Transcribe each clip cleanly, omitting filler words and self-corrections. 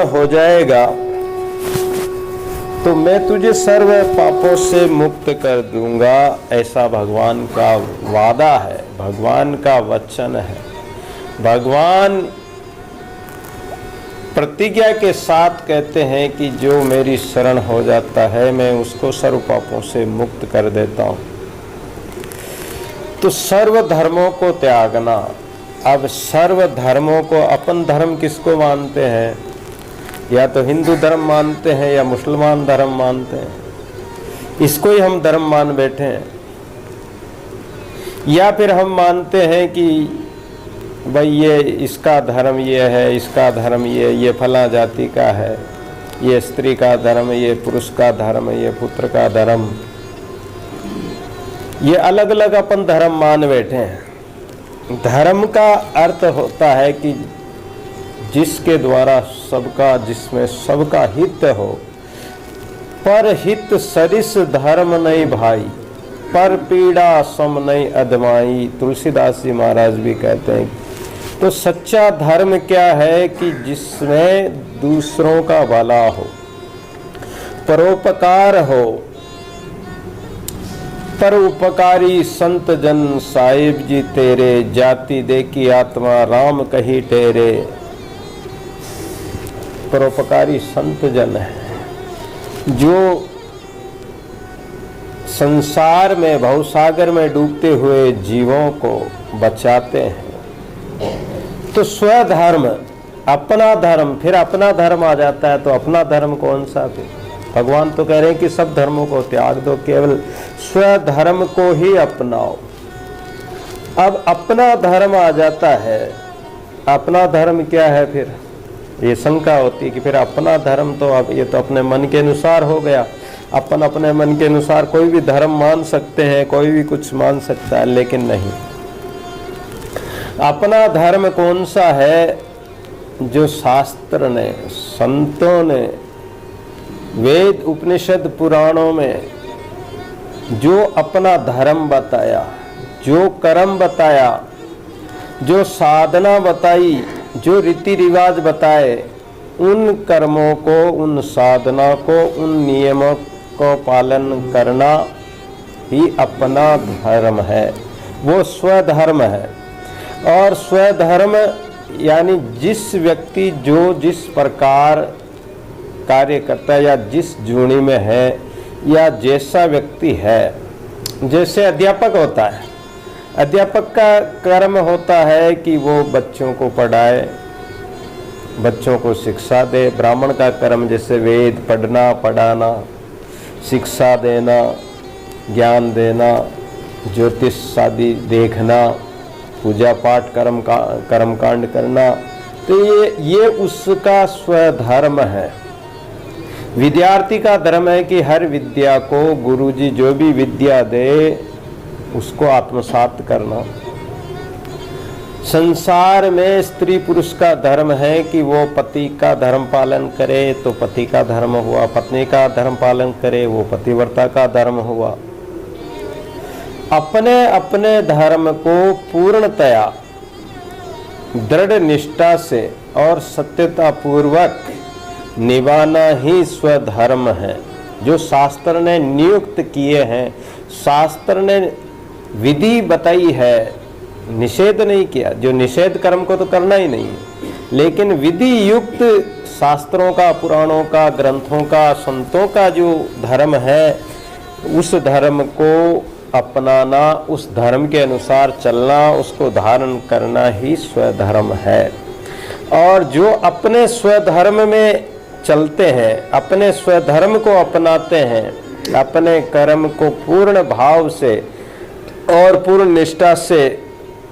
हो जाएगा तो मैं तुझे सर्व पापों से मुक्त कर दूंगा, ऐसा भगवान का वादा है, भगवान का वचन है। भगवान प्रतिज्ञा के साथ कहते हैं कि जो मेरी शरण हो जाता है मैं उसको सर्व पापों से मुक्त कर देता हूँ। तो सर्व धर्मों को त्यागना। अब सर्व धर्मों को, अपन धर्म किसको मानते हैं? या तो हिंदू धर्म मानते हैं या मुसलमान धर्म मानते हैं, इसको ही हम धर्म मान बैठे हैं। या फिर हम मानते हैं कि भाई ये इसका धर्म ये है, इसका धर्म ये फला जाति का है, ये स्त्री का धर्म, ये पुरुष का धर्म, ये पुत्र का धर्म, ये अलग अलग अपन धर्म मान बैठे हैं। धर्म का अर्थ होता है कि जिसके द्वारा सबका, जिसमें सबका हित हो। पर हित सरिस धर्म नहीं भाई, पर पीड़ा सम नहीं अदमाई, तुलसीदास जी महाराज भी कहते हैं। तो सच्चा धर्म क्या है कि जिसमें दूसरों का भला हो, परोपकार हो। पर उपकारी संत जन साहिब जी तेरे, जाति देखी आत्मा राम कही टेरे। परोपकारी संत जन है जो संसार में, भवसागर में डूबते हुए जीवों को बचाते हैं। तो स्वधर्म, अपना धर्म, फिर अपना धर्म आ जाता है। तो अपना धर्म कौन सा? फिर भगवान तो कह रहे हैं कि सब धर्मों को त्याग दो, केवल स्वधर्म को ही अपनाओ। अब अपना धर्म आ जाता है। अपना धर्म क्या है? फिर ये शंका होती है कि फिर अपना धर्म तो अब ये तो अपने मन के अनुसार हो गया। अपन अपने मन के अनुसार कोई भी धर्म मान सकते हैं, कोई भी कुछ मान सकता है, लेकिन नहीं। अपना धर्म कौन सा है? जो शास्त्र ने, संतों ने, वेद उपनिषद पुराणों में जो अपना धर्म बताया, जो कर्म बताया, जो साधना बताई, जो रीति रिवाज बताए, उन कर्मों को, उन साधना को, उन नियमों को पालन करना ही अपना धर्म है। वो स्वधर्म है। और स्वधर्म यानी जिस व्यक्ति जो जिस प्रकार कार्य करता है या जिस जूनी में है या जैसा व्यक्ति है। जैसे अध्यापक होता है, अध्यापक का कर्म होता है कि वो बच्चों को पढ़ाए, बच्चों को शिक्षा दे। ब्राह्मण का कर्म जैसे वेद पढ़ना, पढ़ाना, शिक्षा देना, ज्ञान देना, ज्योतिष आदि देखना, पूजा पाठ कर्मकांड करना। तो ये उसका स्वधर्म है। विद्यार्थी का धर्म है कि हर विद्या को गुरुजी जो भी विद्या दे उसको आत्मसात करना। संसार में स्त्री पुरुष का धर्म है कि वो पति का धर्म पालन करे तो पति का धर्म हुआ, पत्नी का धर्म पालन करे वो पतिव्रता का धर्म हुआ। अपने अपने धर्म को पूर्णतया दृढ़ निष्ठा से और सत्यता पूर्वक निभाना ही स्वधर्म है। जो शास्त्र ने नियुक्त किए हैं, शास्त्र ने विधि बताई है, निषेध नहीं किया। जो निषेध कर्म को तो करना ही नहीं है, लेकिन विधि युक्त शास्त्रों का, पुराणों का, ग्रंथों का, संतों का जो धर्म है, उस धर्म को अपनाना, उस धर्म के अनुसार चलना, उसको धारण करना ही स्वधर्म है। और जो अपने स्वधर्म में चलते हैं, अपने स्वधर्म को अपनाते हैं, अपने कर्म को पूर्ण भाव से और पूर्ण निष्ठा से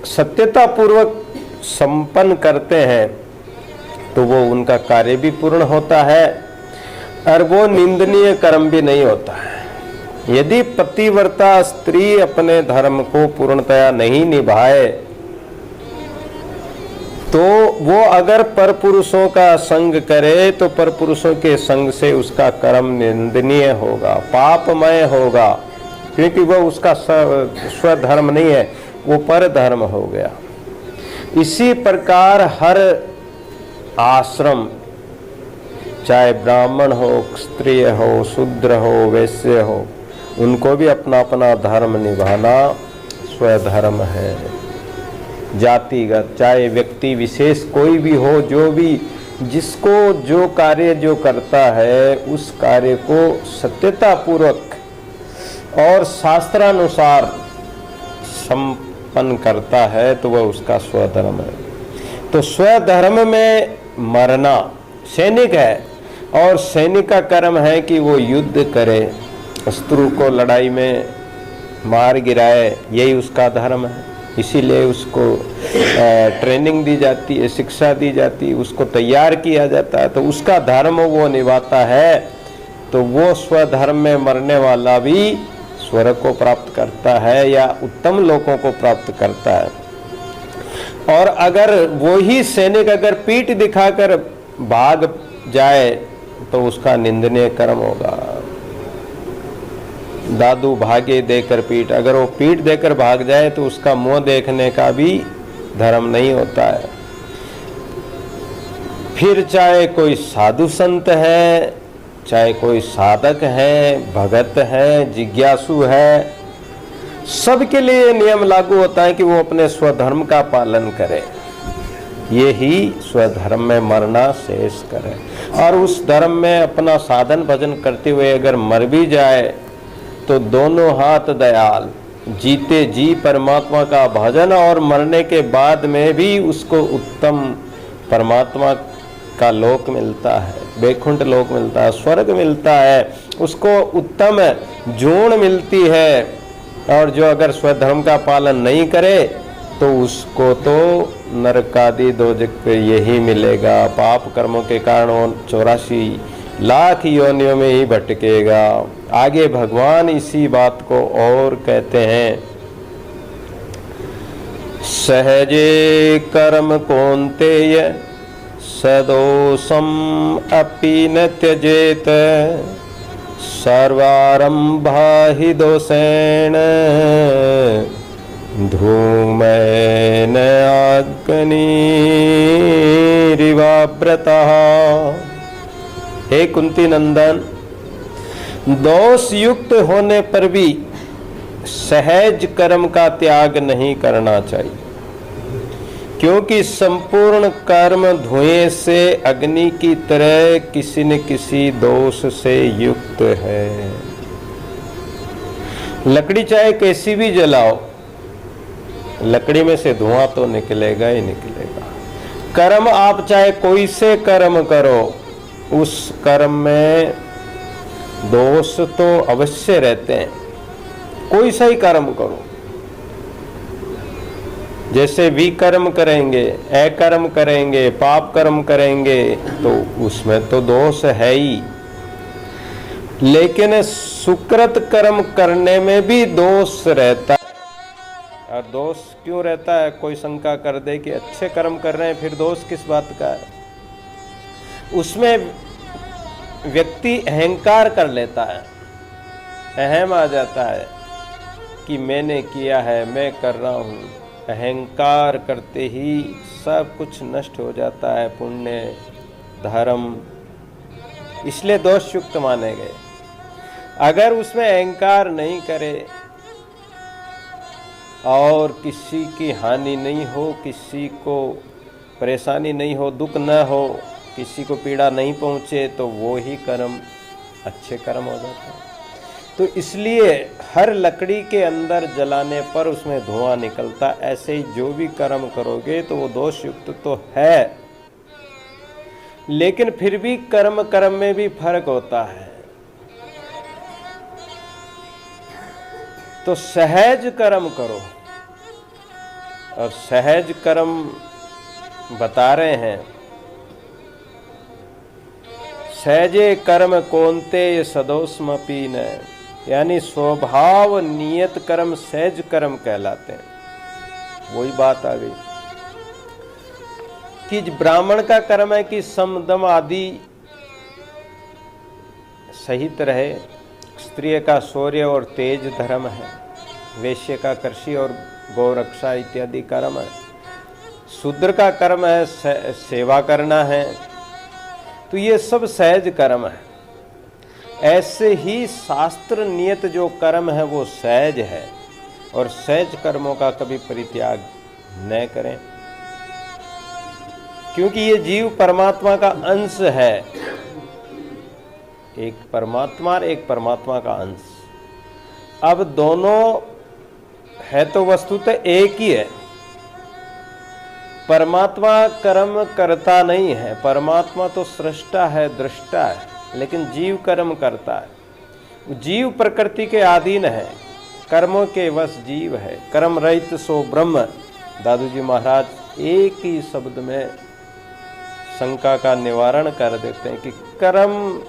सत्यता पूर्वक संपन्न करते हैं, तो वो उनका कार्य भी पूर्ण होता है और वो निंदनीय कर्म भी नहीं होता है। यदि पतिव्रता स्त्री अपने धर्म को पूर्णतया नहीं निभाए तो वो अगर परपुरुषों का संग करे तो परपुरुषों के संग से उसका कर्म निंदनीय होगा, पापमय होगा, क्योंकि वो उसका स्वधर्म नहीं है, वो पर धर्म हो गया। इसी प्रकार हर आश्रम, चाहे ब्राह्मण हो, क्षत्रिय हो, शूद्र हो, वैश्य हो, उनको भी अपना अपना धर्म निभाना स्वधर्म है। जातिगत, चाहे व्यक्ति विशेष कोई भी हो, जो भी जिसको जो कार्य जो करता है उस कार्य को सत्यता पूर्वक और शास्त्रानुसार संपन्न करता है तो वह उसका स्वधर्म है। तो स्वधर्म में मरना, सैनिक है और सैनिक का कर्म है कि वो युद्ध करे, शत्रु को लड़ाई में मार गिराए, यही उसका धर्म है। इसीलिए उसको ट्रेनिंग दी जाती है, शिक्षा दी जाती है, उसको तैयार किया जाता है, तो उसका धर्म वो निभाता है, तो वो स्वधर्म में मरने वाला भी स्वर्ग को प्राप्त करता है या उत्तम लोकों को प्राप्त करता है। और अगर वो ही सैनिक अगर पीठ दिखाकर भाग जाए तो उसका निंदनीय कर्म होगा। दादू भागे देकर पीठ, अगर वो पीठ देकर भाग जाए तो उसका मुंह देखने का भी धर्म नहीं होता है। फिर चाहे कोई साधु संत है, चाहे कोई साधक है, भगत है, जिज्ञासु है, सबके लिए नियम लागू होता है कि वो अपने स्वधर्म का पालन करे, ये ही स्वधर्म में मरना शेष करे। और उस धर्म में अपना साधन भजन करते हुए अगर मर भी जाए तो दोनों हाथ दयाल, जीते जी परमात्मा का भजन और मरने के बाद में भी उसको उत्तम परमात्मा का लोक मिलता है, वैकुंठ लोक मिलता है, स्वर्ग मिलता है, उसको उत्तम जोड़ मिलती है। और जो अगर स्वधर्म का पालन नहीं करे तो उसको तो नरकादि दोजक पे यही मिलेगा। पाप कर्मों के कारण वो 84 लाख योनियों में ही भटकेगा। आगे भगवान इसी बात को और कहते हैं, सहजे कर्म कौन्तेय सदोषम अपि न त्यजेत सर्वारंभा हि दोषेण धूमेन अग्निरिवाव्रतः। हे कुंती नंदन, दोष युक्त होने पर भी सहज कर्म का त्याग नहीं करना चाहिए, क्योंकि संपूर्ण कर्म धुएं से अग्नि की तरह किसी न किसी दोष से युक्त है। लकड़ी चाहे कैसी भी जलाओ, लकड़ी में से धुआं तो निकलेगा ही निकलेगा। कर्म आप चाहे कोई से कर्म करो, उस कर्म में दोष तो अवश्य रहते हैं। कोई सा ही कर्म करो, जैसे विकर्म करेंगे, अकर्म करेंगे, पाप कर्म करेंगे तो उसमें तो दोष है ही। लेकिन सुकृत कर्म करने में भी दोष रहता है। और दोष क्यों रहता है? कोई शंका कर दे कि अच्छे कर्म कर रहे हैं, फिर दोष किस बात का है? उसमें व्यक्ति अहंकार कर लेता है, अहम आ जाता है कि मैंने किया है, मैं कर रहा हूँ। अहंकार करते ही सब कुछ नष्ट हो जाता है, पुण्य धर्म, इसलिए दोष युक्त माने गए। अगर उसमें अहंकार नहीं करे और किसी की हानि नहीं हो, किसी को परेशानी नहीं हो, दुख न हो, किसी को पीड़ा नहीं पहुँचे, तो वो ही कर्म अच्छे कर्म हो जाता है। तो इसलिए हर लकड़ी के अंदर जलाने पर उसमें धुआं निकलता। ऐसे ही जो भी कर्म करोगे तो वो दोष युक्त तो है, लेकिन फिर भी कर्म में भी फर्क होता है। तो सहज कर्म करो, और सहज कर्म बता रहे हैं, सहजे कर्म कौन्तेय सदोषमपि न, यानी स्वभाव नियत कर्म सहज कर्म कहलाते हैं। वही बात आ गई कि ब्राह्मण का कर्म है कि सम दम आदि सहित रहे, स्त्रिय का शौर्य और तेज धर्म है, वैश्य का कृषि और गौरक्षा इत्यादि कर्म है, शूद्र का कर्म है सेवा करना है, तो ये सब सहज कर्म है। ऐसे ही शास्त्र नियत जो कर्म है वो सहज है, और सहज कर्मों का कभी परित्याग न करें, क्योंकि ये जीव परमात्मा का अंश है। एक परमात्मा और एक परमात्मा का अंश। अब दोनों है तो वस्तुतः एक ही है। परमात्मा कर्म करता नहीं है, परमात्मा तो सृष्टा है, दृष्टा है, लेकिन जीव कर्म करता है। जीव प्रकृति के अधीन है, कर्मों के वश जीव है। कर्म रहित सो ब्रह्म। दादू जी महाराज एक ही शब्द में शंका का निवारण कर देते हैं कि कर्म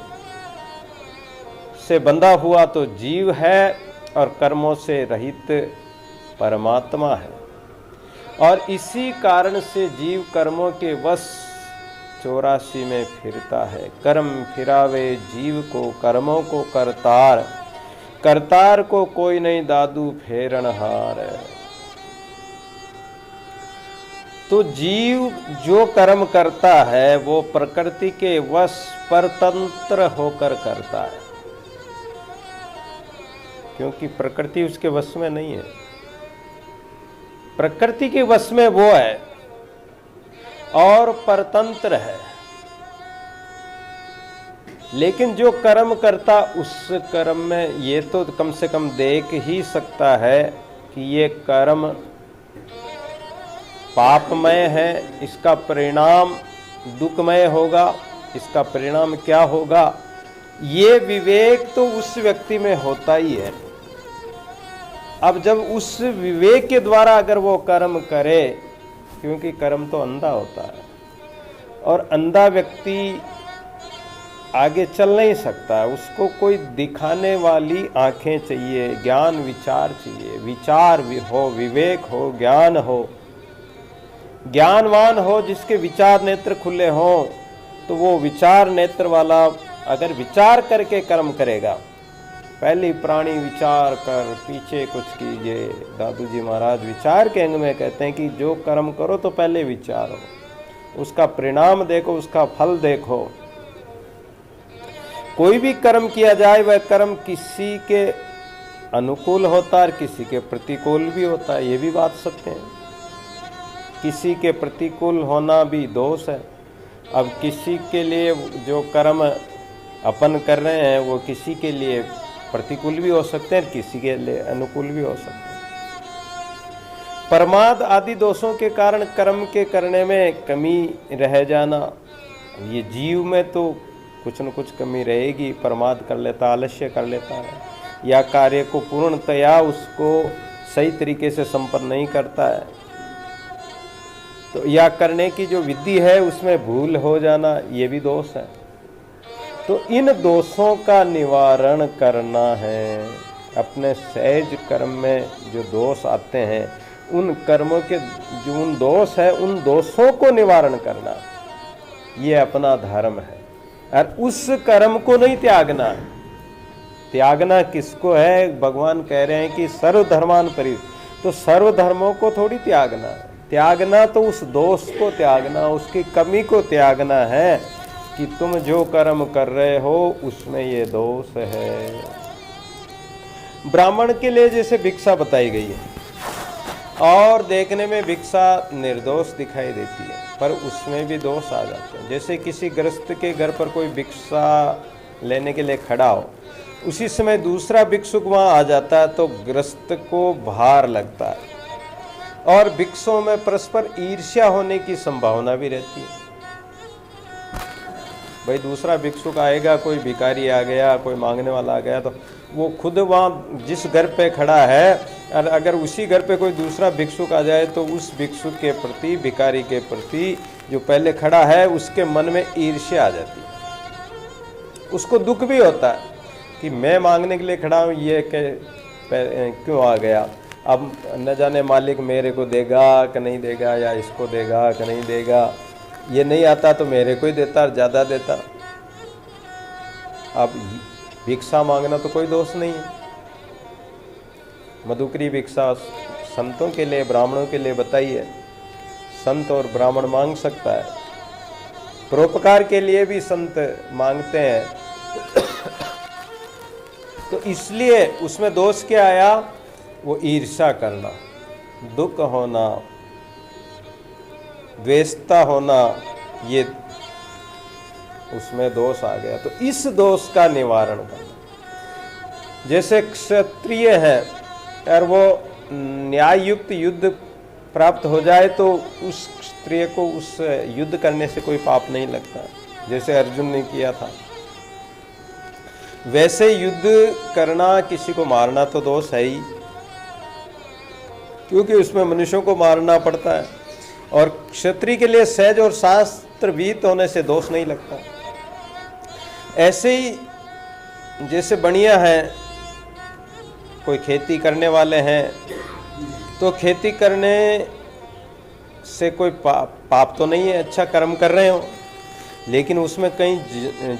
से बंधा हुआ तो जीव है, और कर्मों से रहित परमात्मा है। और इसी कारण से जीव कर्मों के वश 84 में फिरता है। कर्म फिरावे जीव को, कर्मों को करतार, करतार को कोई नहीं दादू फेरनहार। तो जीव जो कर्म करता है वो प्रकृति के वश परतंत्र होकर करता है, क्योंकि प्रकृति उसके वश में नहीं है। प्रकृति के वश में वो है और परतंत्र है। लेकिन जो कर्म करता उस कर्म में ये तो कम से कम देख ही सकता है कि ये कर्म पापमय है, इसका परिणाम दुखमय होगा, इसका परिणाम क्या होगा, ये विवेक तो उस व्यक्ति में होता ही है। अब जब उस विवेक के द्वारा अगर वो कर्म करे, क्योंकि कर्म तो अंधा होता है और अंधा व्यक्ति आगे चल नहीं सकता, उसको कोई दिखाने वाली आंखें चाहिए, ज्ञान विचार चाहिए। विचार हो, विवेक हो, ज्ञान हो, ज्ञानवान हो, जिसके विचार नेत्र खुले हों, तो वो विचार नेत्र वाला अगर विचार करके कर्म करेगा, पहले प्राणी विचार कर पीछे कुछ कीजिए। दादू जी महाराज विचार के अंग में कहते हैं कि जो कर्म करो तो पहले विचारो, उसका परिणाम देखो, उसका फल देखो। कोई भी कर्म किया जाए वह कर्म किसी के अनुकूल होता है और किसी के प्रतिकूल भी होता है, ये भी बात सत्य है। किसी के प्रतिकूल होना भी दोष है। अब किसी के लिए जो कर्म अपन कर रहे हैं वो किसी के लिए प्रतिकूल भी हो सकते हैं, किसी के लिए अनुकूल भी हो सकते हैं। प्रमाद आदि दोषों के कारण कर्म के करने में कमी रह जाना, ये जीव में तो कुछ न कुछ कमी रहेगी। प्रमाद कर लेता, आलस्य कर लेता है, या कार्य को पूर्णतया उसको सही तरीके से संपन्न नहीं करता है, तो या करने की जो विधि है उसमें भूल हो जाना, ये भी दोष है। तो इन दोषों का निवारण करना है। अपने सहज कर्म में जो दोष आते हैं, उन कर्मों के जो उन दोष है, उन दोषों को निवारण करना, ये अपना धर्म है। और उस कर्म को नहीं त्यागना है। त्यागना किसको है? भगवान कह रहे हैं कि सर्वधर्मान परि, तो सर्वधर्मों को थोड़ी त्यागना है। त्यागना तो उस दोष को त्यागना, उसकी कमी को त्यागना है कि तुम जो कर्म कर रहे हो उसमें ये दोष है। ब्राह्मण के लिए जैसे भिक्षा बताई गई है और देखने में भिक्षा निर्दोष दिखाई देती है, पर उसमें भी दोष आ जाते हैं। जैसे किसी गृहस्थ के घर पर कोई भिक्षा लेने के लिए खड़ा हो, उसी समय दूसरा भिक्षुक वहाँ आ जाता है तो गृहस्थ को भार लगता है, और भिक्षुओं में परस्पर ईर्ष्या होने की संभावना भी रहती है। भाई दूसरा भिक्षुक आएगा, कोई भिखारी आ गया, कोई मांगने वाला आ गया, तो वो खुद वहाँ जिस घर पे खड़ा है, और अगर उसी घर पे कोई दूसरा भिक्षुक आ जाए तो उस भिक्षुक के प्रति, भिखारी के प्रति जो पहले खड़ा है, उसके मन में ईर्ष्या आ जाती है। उसको दुख भी होता है कि मैं मांगने के लिए खड़ा हूँ, ये क्यों आ गया, अब न जाने मालिक मेरे को देगा कि नहीं देगा, या इसको देगा कि नहीं देगा। ये नहीं आता तो मेरे को ही देता, ज़्यादा देता। अब भिक्षा मांगना तो कोई दोष नहीं है। मधुकरी भिक्षा संतों के लिए, ब्राह्मणों के लिए बताई है। संत और ब्राह्मण मांग सकता है, परोपकार के लिए भी संत मांगते हैं। तो इसलिए उसमें दोष क्या आया? वो ईर्ष्या करना, दुख होना, द्वेषता होना, ये उसमें दोष आ गया। तो इस दोष का निवारण करना। जैसे क्षत्रिय है और वो न्याय युक्त युद्ध प्राप्त हो जाए तो उस क्षत्रिय को उस युद्ध करने से कोई पाप नहीं लगता, जैसे अर्जुन ने किया था। वैसे युद्ध करना, किसी को मारना तो दोष है ही, क्योंकि उसमें मनुष्यों को मारना पड़ता है। और क्षत्रिय के लिए सहज और शास्त्रविद होने से दोष नहीं लगता। ऐसे ही जैसे बढ़िया है, कोई खेती करने वाले हैं तो खेती करने से कोई पाप तो नहीं है, अच्छा कर्म कर रहे हो, लेकिन उसमें कई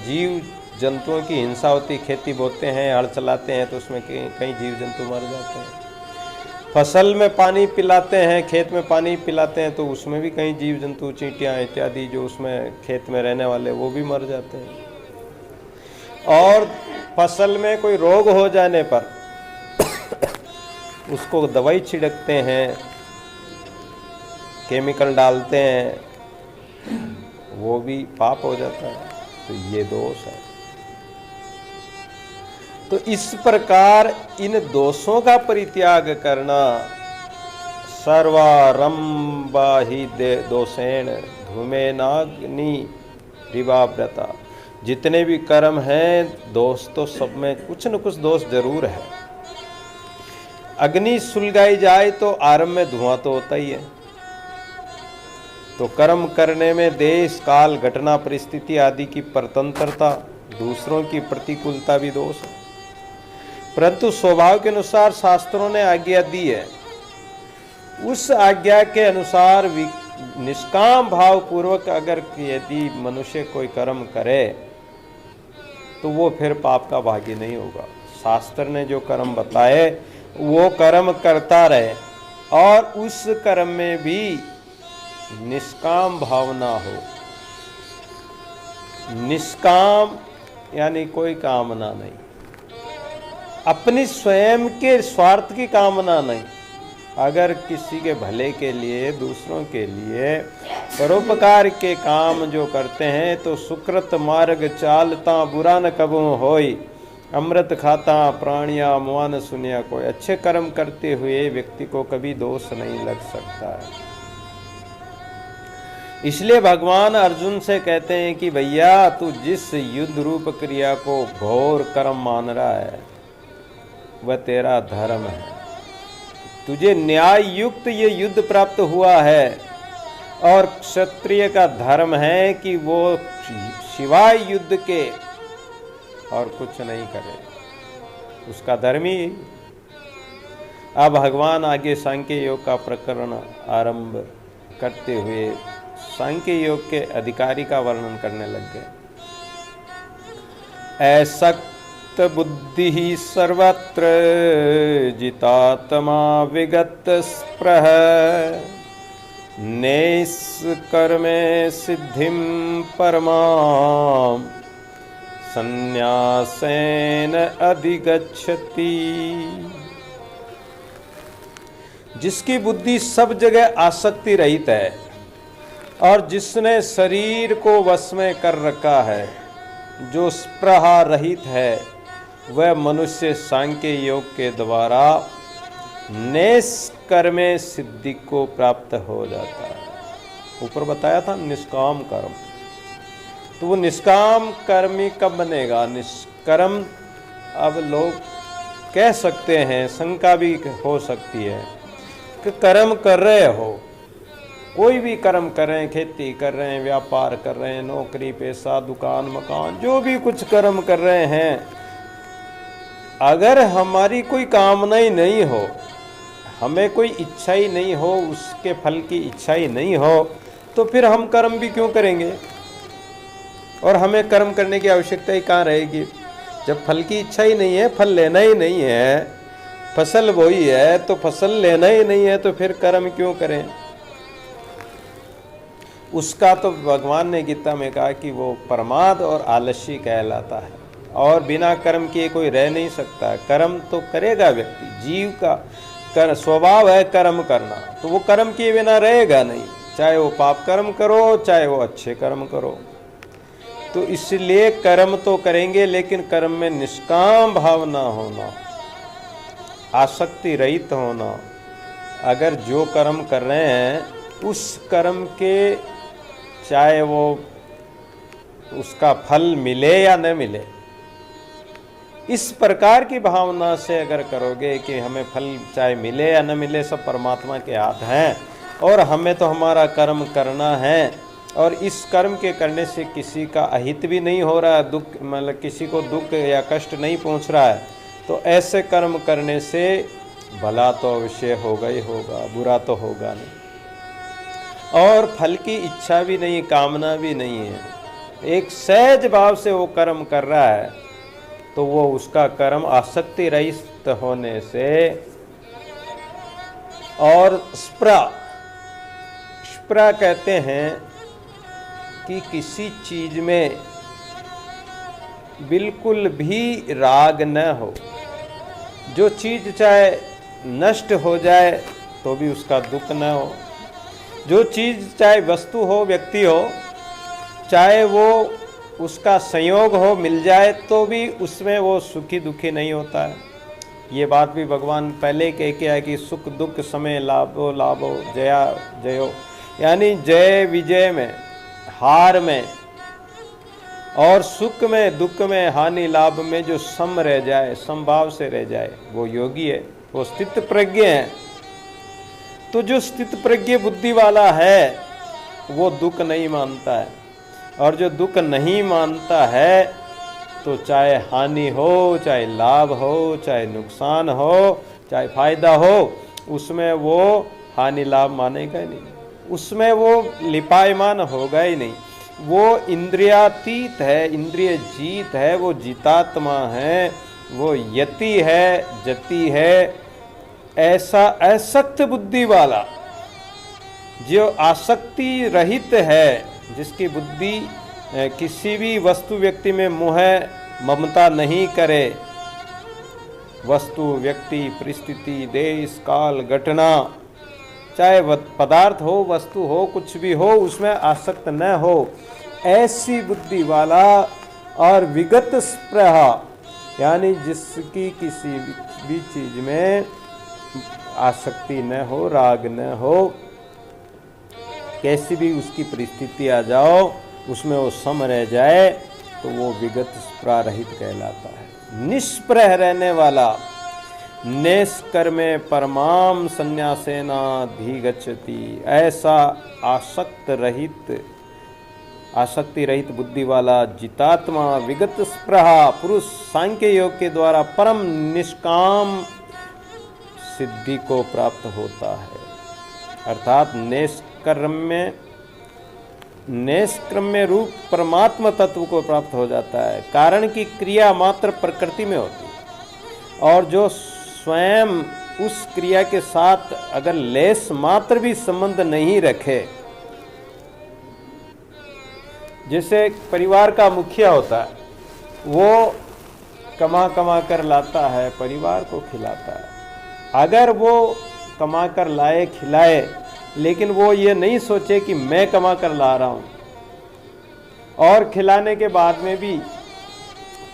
जीव जंतुओं की हिंसा होती। खेती बोते हैं, हल चलाते हैं तो उसमें कई जीव जंतु मर जाते हैं। फसल में पानी पिलाते हैं, खेत में पानी पिलाते हैं तो उसमें भी कई जीव जंतु, चींटियाँ इत्यादि जो उसमें खेत में रहने वाले, वो भी मर जाते हैं। और फसल में कोई रोग हो जाने पर उसको दवाई छिड़कते हैं, केमिकल डालते हैं, वो भी पाप हो जाता है। तो ये दोष है। तो इस प्रकार इन दोषों का परित्याग करना, सर्वारंभा ही दोषेण धूमेनाग्नि रिवाव्रता। जितने भी कर्म हैं, दोष तो सब में कुछ न कुछ दोष जरूर है। अग्नि सुलगाई जाए तो आरंभ में धुआं तो होता ही है। तो कर्म करने में देश, काल, घटना, परिस्थिति आदि की परतंत्रता, दूसरों की प्रतिकूलता भी दोष है। परंतु स्वभाव के अनुसार शास्त्रों ने आज्ञा दी है, उस आज्ञा के अनुसार निष्काम भाव पूर्वक अगर यदि मनुष्य कोई कर्म करे तो वो फिर पाप का भागी नहीं होगा। शास्त्र ने जो कर्म बताए वो कर्म करता रहे और उस कर्म में भी निष्काम भावना हो। निष्काम यानी कोई कामना नहीं, अपनी स्वयं के स्वार्थ की कामना नहीं। अगर किसी के भले के लिए, दूसरों के लिए परोपकार के काम जो करते हैं तो सुकृत मार्ग चालता बुरा न कबू होई, अमृत खाता प्राणिया मुआन सुनिया। कोई अच्छे कर्म करते हुए व्यक्ति को कभी दोष नहीं लग सकता है। इसलिए भगवान अर्जुन से कहते हैं कि भैया, तू जिस युद्ध रूप क्रिया को घोर कर्म मान रहा है वह तेरा धर्म है। तुझे न्याय युक्त ये युद्ध प्राप्त हुआ है और क्षत्रिय का धर्म है कि वो शिवाय युद्ध के और कुछ नहीं करे, उसका धर्म ही। अब भगवान आगे सांख्य योग का प्रकरण आरंभ करते हुए सांख्य योग के अधिकारी का वर्णन करने लग गए। ऐसक्त बुद्धि ही सर्वत्र जितात्मा विगत स्पृह, नैष्कर्मे सिद्धिं परमां संन्यासेन अधिगच्छति। जिसकी बुद्धि सब जगह आसक्ति रहित है और जिसने शरीर को वश में कर रखा है, जो स्पृहा रहित है, वह मनुष्य सांख्य योग के द्वारा निष्कर्मे सिद्धि को प्राप्त हो जाता है। ऊपर बताया था निष्काम कर्म, तो वो निष्काम कर्मी कब बनेगा? निष्कर्म। अब लोग कह सकते हैं, शंका भी हो सकती है कि कर्म कर रहे हो, कोई भी कर्म कर रहे हैं, खेती कर रहे हैं, व्यापार कर रहे हैं, नौकरी पेशा, दुकान मकान, जो भी कुछ कर्म कर रहे हैं, अगर हमारी कोई कामना ही नहीं हो, हमें कोई इच्छा ही नहीं हो, उसके फल की इच्छा ही नहीं हो, तो फिर हम कर्म भी क्यों करेंगे? और हमें कर्म करने की आवश्यकता ही कहाँ रहेगी? जब फल की इच्छा ही नहीं है, फल लेना ही नहीं है, फसल बोई है तो फसल लेना ही नहीं है, तो फिर कर्म क्यों करें? उसका तो भगवान ने गीता में कहा कि वो प्रमाद और आलस्य कहलाता है, और बिना कर्म किए कोई रह नहीं सकता। कर्म तो करेगा व्यक्ति, जीव का कर स्वभाव है कर्म करना, तो वो कर्म किए बिना रहेगा नहीं, चाहे वो पाप कर्म करो चाहे वो अच्छे कर्म करो। तो इसलिए कर्म तो करेंगे, लेकिन कर्म में निष्काम भावना होना, आसक्ति रहित होना। अगर जो कर्म कर रहे हैं उस कर्म के चाहे वो उसका फल मिले या न मिले, इस प्रकार की भावना से अगर करोगे कि हमें फल चाहे मिले या न मिले सब परमात्मा के हाथ हैं, और हमें तो हमारा कर्म करना है, और इस कर्म के करने से किसी का अहित भी नहीं हो रहा है, दुख मतलब किसी को दुख या कष्ट नहीं पहुंच रहा है, तो ऐसे कर्म करने से भला तो अवश्य होगा ही होगा, बुरा तो होगा नहीं। और फल की इच्छा भी नहीं, कामना भी नहीं है, एक सहज भाव से वो कर्म कर रहा है, तो वो उसका कर्म आसक्ति रहित होने से और स्प्रा कहते हैं कि किसी चीज में बिल्कुल भी राग न हो, जो चीज चाहे नष्ट हो जाए तो भी उसका दुख न हो, जो चीज चाहे वस्तु हो व्यक्ति हो, चाहे वो उसका संयोग हो मिल जाए तो भी उसमें वो सुखी दुखी नहीं होता है। ये बात भी भगवान पहले कह के है कि सुख दुख समय लाभो लाभो जया जयो, यानी जय विजय में, हार में और सुख में दुख में हानि लाभ में जो सम रह जाए, समभाव से रह जाए, वो योगी है, वो स्थित प्रज्ञ है। तो जो स्थित प्रज्ञ बुद्धि वाला है वो दुख नहीं मानता है, और जो दुख नहीं मानता है तो चाहे हानि हो चाहे लाभ हो चाहे नुकसान हो चाहे फायदा हो, उसमें वो हानि लाभ मानेगा ही नहीं, उसमें वो लिपायमान होगा ही नहीं। वो इंद्रियातीत है, इंद्रिय जीत है, वो जितात्मा है, वो यति है, जति है। ऐसा असक्त बुद्धि वाला जो आसक्ति रहित है, जिसकी बुद्धि किसी भी वस्तु व्यक्ति में मोह ममता नहीं करे, वस्तु व्यक्ति परिस्थिति देश काल घटना, चाहे पदार्थ हो वस्तु हो कुछ भी हो, उसमें आसक्त न हो, ऐसी बुद्धि वाला और विगत स्पृहा, यानी जिसकी किसी भी चीज में आसक्ति न हो, राग न हो, कैसी भी उसकी परिस्थिति आ जाओ उसमें वो सम रह जाए, तो वो विगत स्पृहा रहित कहलाता है। निष्प्रह रहने वाला, निष्कर्मे परमाम संन्यासेनाधिगच्छति, ऐसा आसक्ति रहित बुद्धि वाला जितात्मा विगत स्पृहा पुरुष सांख्य योग के द्वारा परम निष्काम सिद्धि को प्राप्त होता है, अर्थात निष्क्रम्य रूप परमात्मा तत्व को प्राप्त हो जाता है। कारण की क्रिया मात्र प्रकृति में होती है, और जो स्वयं उस क्रिया के साथ अगर लेस मात्र भी संबंध नहीं रखे, जैसे परिवार का मुखिया होता है, वो कमा कमा कर लाता है, परिवार को खिलाता है। अगर वो कमा कर लाए खिलाए, लेकिन वो ये नहीं सोचे कि मैं कमा कर ला रहा हूँ, और खिलाने के बाद में भी,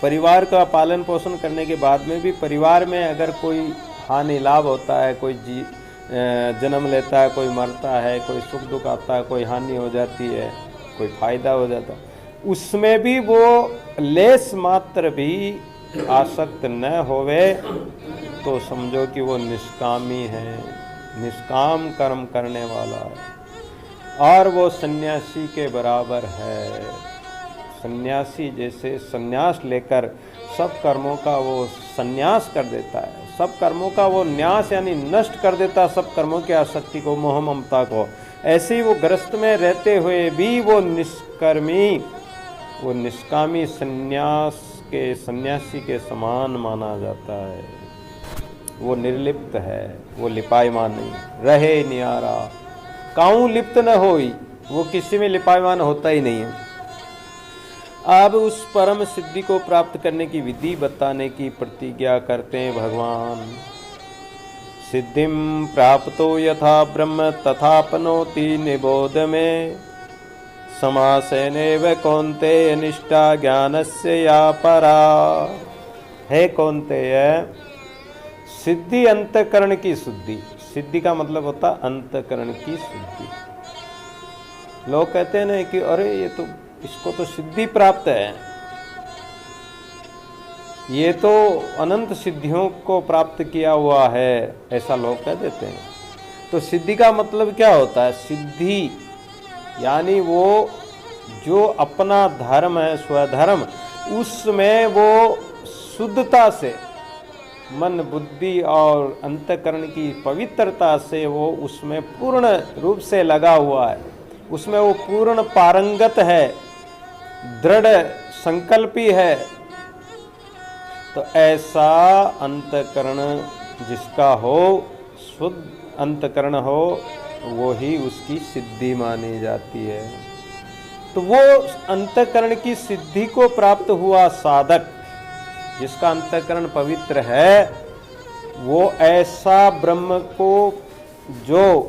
परिवार का पालन पोषण करने के बाद में भी परिवार में अगर कोई हानि लाभ होता है, कोई जन्म लेता है, कोई मरता है, कोई सुख दुख आता है, कोई हानि हो जाती है, कोई फायदा हो जाता है, उसमें भी वो लेस मात्र भी आसक्त न होवे, तो समझो कि वो निष्कामी है, निष्काम कर्म करने वाला है, और वो सन्यासी के बराबर है। सन्यासी जैसे सन्यास लेकर सब कर्मों का वो सन्यास कर देता है, सब कर्मों का वो न्यास यानी नष्ट कर देता है, सब कर्मों की आसक्ति को, मोह ममता को। ऐसे ही वो ग्रस्त में रहते हुए भी वो निष्कर्मी, वो निष्कामी सन्यास के सन्यासी के समान माना जाता है। वो निर्लिप्त है, वो लिपायमान नहीं, रहे नियारा काऊ लिप्त न होई, वो किसी में लिपायमान होता ही नहीं है। अब उस परम सिद्धि को प्राप्त करने की विधि बताने की प्रतिज्ञा करते हैं भगवान। सिद्धिं प्राप्तो यथा ब्रह्म तथापनोति निबोध में, समासेनैव कौन्तेय निष्ठा ज्ञानस्य या परा। है कौन्तेय, सिद्धि अंतःकरण की शुद्धि। सिद्धि का मतलब होता अंतःकरण की शुद्धि। लोग कहते हैं ना कि अरे ये तो, इसको तो सिद्धि प्राप्त है, ये तो अनंत सिद्धियों को प्राप्त किया हुआ है, ऐसा लोग कह देते हैं। तो सिद्धि का मतलब क्या होता है? सिद्धि यानी वो जो अपना धर्म है, स्वधर्म, उसमें वो शुद्धता से, मन बुद्धि और अंतःकरण की पवित्रता से वो उसमें पूर्ण रूप से लगा हुआ है, उसमें वो पूर्ण पारंगत है, दृढ़ संकल्पी है। तो ऐसा अंतःकरण जिसका हो, शुद्ध अंतःकरण हो, वो ही उसकी सिद्धि मानी जाती है। तो वो अंतःकरण की सिद्धि को प्राप्त हुआ साधक, जिसका अंतःकरण पवित्र है, वो ऐसा ब्रह्म को, जो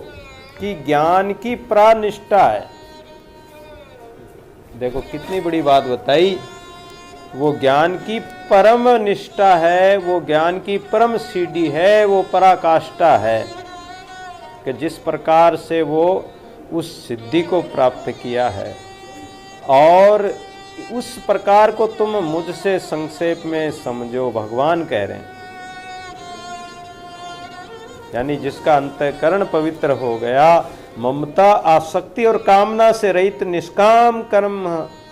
कि ज्ञान की प्रानिष्ठा है। देखो कितनी बड़ी बात बताई, वो ज्ञान की परम निष्ठा है, वो ज्ञान की परम सीढ़ी है, वो पराकाष्ठा है कि जिस प्रकार से वो उस सिद्धि को प्राप्त किया है। और उस प्रकार को तुम मुझसे संक्षेप में समझो, भगवान कह रहे हैं। यानी जिसका अंतःकरण पवित्र हो गया, ममता, आसक्ति और कामना से रहित निष्काम कर्म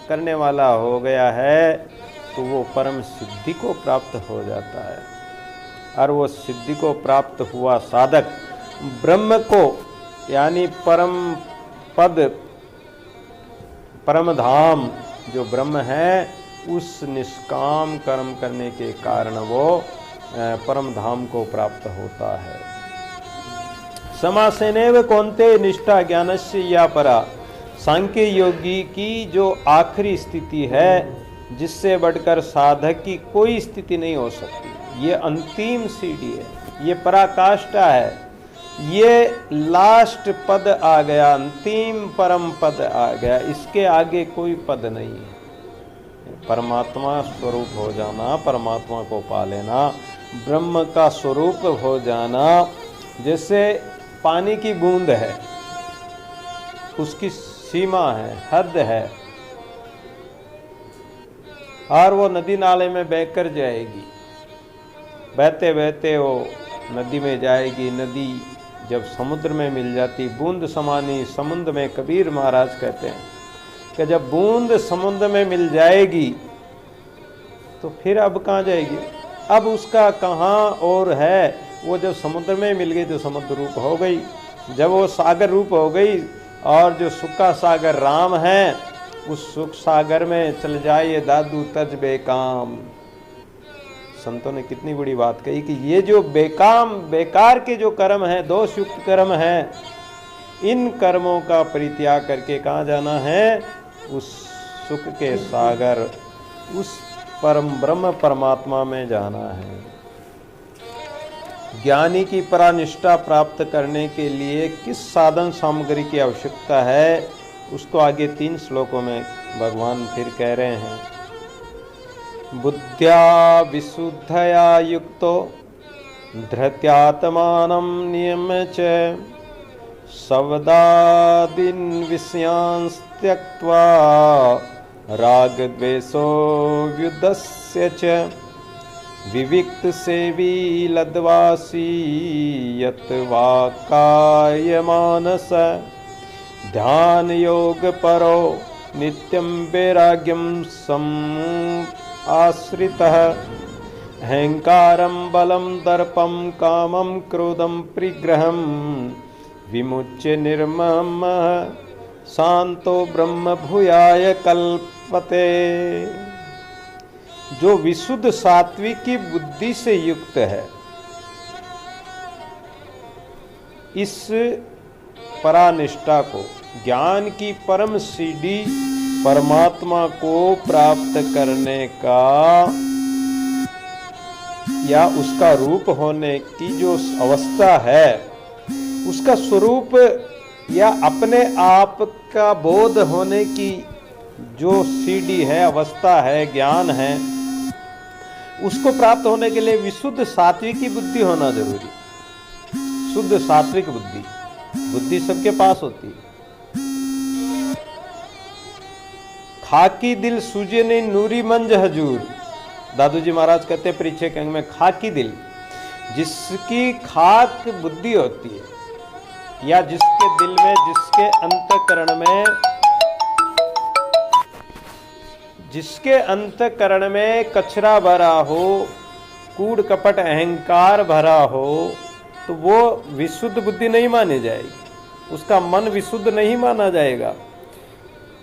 करने वाला हो गया है, तो वो परम सिद्धि को प्राप्त हो जाता है। और वो सिद्धि को प्राप्त हुआ साधक ब्रह्म को, यानी परम पद, परम धाम जो ब्रह्म है, उस निष्काम कर्म करने के कारण वो परम धाम को प्राप्त होता है। समासेनैव कौन्तेय निष्ठा ज्ञानस्य या परा। सांख्य योगी की जो आखिरी स्थिति है, जिससे बढ़कर साधक की कोई स्थिति नहीं हो सकती, ये अंतिम सीढ़ी है, ये पराकाष्ठा है, ये लास्ट पद आ गया, अंतिम परम पद आ गया। इसके आगे कोई पद नहीं है। परमात्मा स्वरूप हो जाना, परमात्मा को पा लेना, ब्रह्म का स्वरूप हो जाना। जैसे पानी की बूंद है, उसकी सीमा है, हद है, और वो नदी नाले में बहकर जाएगी, बहते बहते वो नदी में जाएगी। नदी जब समुद्र में मिल जाती, बूंद समानी समुद्र में, कबीर महाराज कहते हैं कि जब बूंद समुद्र में मिल जाएगी तो फिर अब कहाँ जाएगी, अब उसका कहाँ और है। वो जब समुद्र में मिल गई तो समुद्र रूप हो गई, जब वो सागर रूप हो गई, और जो सुखा सागर राम है, उस सुख सागर में चल जाए दादू तज बेकाम। संतों ने कितनी बड़ी बात कही कि ये जो बेकाम, बेकार के जो कर्म है, दोषयुक्त कर्म है, इन कर्मों का परित्याग करके कहाँ जाना है? उस सुख के सागर, उस परम ब्रह्म परमात्मा में जाना है। ज्ञानी की परानिष्ठा प्राप्त करने के लिए किस साधन सामग्री की आवश्यकता है, उसको आगे 3 श्लोकों में भगवान फिर कह रहे हैं। बुद्ध्या विशुद्धया युक्तो धृत्यात्मानं नियम्य च सवदादीन् विषयांस् त्यक्त्वा रागद्वेषो व्युदस्य च विविक्त सेवी लद्वासी यत वाकाय मानस ध्यान योग परो नित्यं वैराग्यं सम आश्रितः अहंकारं बलं दर्पं कामं क्रोधं परिग्रहं विमुच्य निर्मम शांतो ब्रह्म भूयाय कल्पते। जो विशुद्ध सात्विक की बुद्धि से युक्त है, इस परानिष्ठा को, ज्ञान की परम सीढ़ी परमात्मा को प्राप्त करने का या उसका रूप होने की जो अवस्था है, उसका स्वरूप या अपने आप का बोध होने की जो सीढ़ी है, अवस्था है, ज्ञान है, उसको प्राप्त होने के लिए विशुद्ध सात्विकी बुद्धि होना जरूरी। शुद्ध सात्विक बुद्धि, बुद्धि सबके पास होती है। खाकी दिल सूझे नहीं नूरी मंज हजूर, दादू जी महाराज कहते परिचय अंग में, खाकी दिल, जिसकी खाक बुद्धि होती है या जिसके दिल में, जिसके अंतःकरण में कचरा भरा हो, कूड़ कपट अहंकार भरा हो, तो वो विशुद्ध बुद्धि नहीं मानी जाएगी, उसका मन विशुद्ध नहीं माना जाएगा।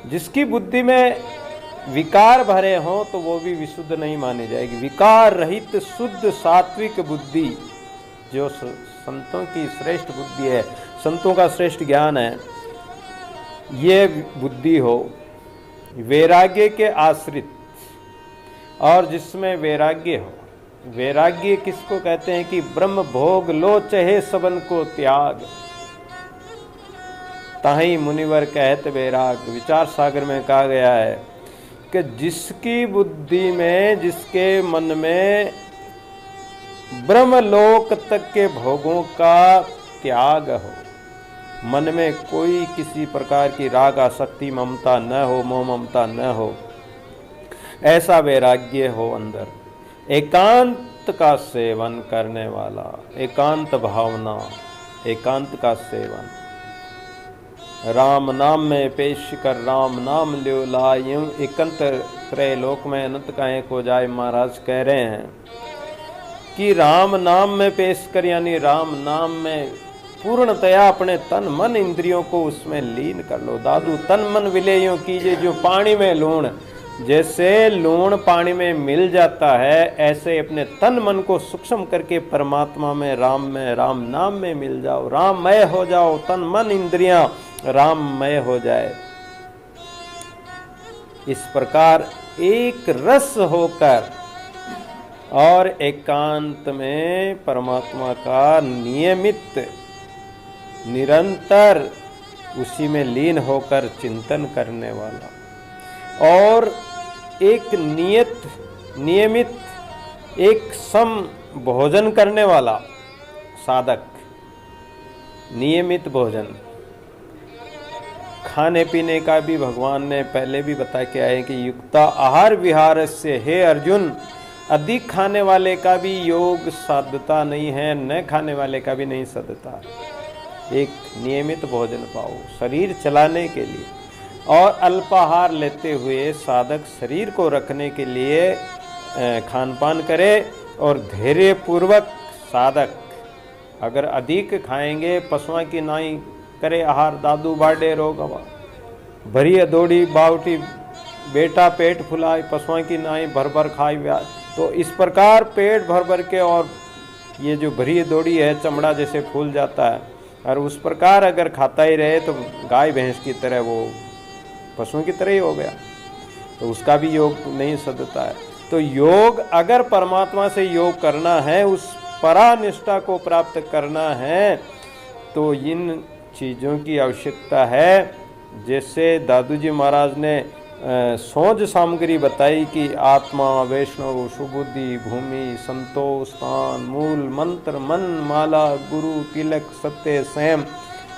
जिसकी बुद्धि में विकार भरे हों तो वो भी विशुद्ध नहीं मानी जाएगी। विकार रहित शुद्ध सात्विक बुद्धि जो संतों की श्रेष्ठ बुद्धि है, संतों का श्रेष्ठ ज्ञान है, ये बुद्धि हो वैराग्य के आश्रित, और जिसमें वैराग्य हो। वैराग्य किसको कहते हैं कि ब्रह्म भोग लो चहे सबन को त्याग, ताही मुनिवर कहत वैराग। विचार सागर में कहा गया है कि जिसकी बुद्धि में, जिसके मन में ब्रह्मलोक तक के भोगों का त्याग हो, मन में कोई किसी प्रकार की राग आसक्ति ममता न हो, मोह ममता न हो, ऐसा वैराग्य हो अंदर, एकांत का सेवन करने वाला, एकांत भावना, एकांत का सेवन, राम नाम में पेश कर राम नाम ल्यो लायूं, एकांत त्रैलोक में अनंत का एक हो जाए। महाराज कह रहे हैं कि राम नाम में पेश कर, यानी राम नाम में पूर्णतया अपने तन मन इंद्रियों को उसमें लीन कर लो। दादू तन मन विलेयों कीजिए जो पानी में लूण, जैसे लूण पानी में मिल जाता है, ऐसे अपने तन मन को सूक्ष्म करके परमात्मा में, राम नाम में मिल जाओ, राममय हो जाओ, तन मन इंद्रियां राममय हो जाए। इस प्रकार एक रस होकर और एकांत में परमात्मा का नियमित निरंतर उसी में लीन होकर चिंतन करने वाला, और एक नियमित एक सम भोजन करने वाला साधक। नियमित भोजन, खाने पीने का भी भगवान ने पहले भी बता के आए कि युक्ता आहार विहार से, हे अर्जुन, अधिक खाने वाले का भी योग साधता नहीं है, न खाने वाले का भी नहीं साधता। एक नियमित भोजन पाओ शरीर चलाने के लिए, और अल्पाहार लेते हुए साधक शरीर को रखने के लिए खान पान करे, और धैर्य पूर्वक साधक अगर अधिक खाएंगे, पशुओं की नाई करे आहार, दादू बाडे रोग हवा, भरी दौड़ी बावटी बेटा पेट फुलाए, पशुओं की नाई भर भर खाई व्याज। तो इस प्रकार पेट भर भर के, और ये जो भरी दौड़ी है चमड़ा जैसे फूल जाता है, और उस प्रकार अगर खाता ही रहे तो गाय भैंस की तरह, वो पशुओं की तरह ही हो गया, तो उसका भी योग नहीं सदता है। तो योग अगर परमात्मा से योग करना है, उस परानिष्ठा को प्राप्त करना है, तो इन चीज़ों की आवश्यकता है। जैसे दादू जी महाराज ने सोज सामग्री बताई कि आत्मा, वैष्णव, सुबुद्धि, भूमि, संतोष, स्थान, मूल, मंत्र, मन, माला, गुरु, तिलक, सत्य, संयम,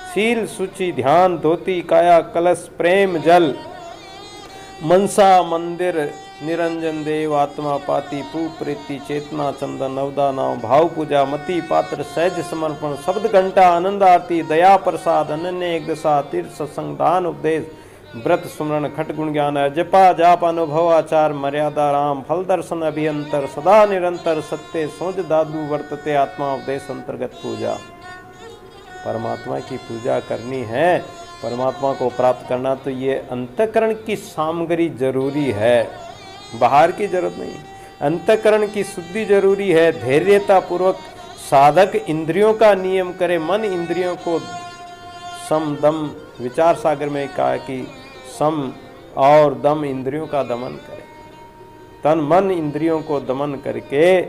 शील, सूचि, ध्यान, धोती, काया, कलश, प्रेम, जल, मनसा, मंदिर, निरंजन देव, आत्मा, पाति, पू, प्रीति, चेतना, चंदन, नवदा, नाम, भाव पूजा, मति, पात्र, सहज समर्पण, शब्द घंटा, आनंद आरती, दया प्रसाद, अनन्य एक दशा, तीर्थ, सत्संग, दान, उपदेश, व्रत, सुमरण, खट, गुण, ज्ञान, जपा, जाप, अनुभव, आचार, मर्यादा, राम, फल, दर्शन, अभियंतर, सदा निरंतर, सत्य, सोज, दादू, वर्तते, आत्मा, उपदेश, अंतर्गत पूजा। परमात्मा की पूजा करनी है, परमात्मा को प्राप्त करना, तो ये अंतःकरण की सामग्री जरूरी है, बाहर की जरूरत नहीं। अंतःकरण की शुद्धि जरूरी है। धैर्यता पूर्वक साधक इंद्रियों का नियम करे, मन इंद्रियों को सम दम, विचार सागर में कहा कि सम और दम इंद्रियों का दमन करे, तन मन इंद्रियों को दमन करके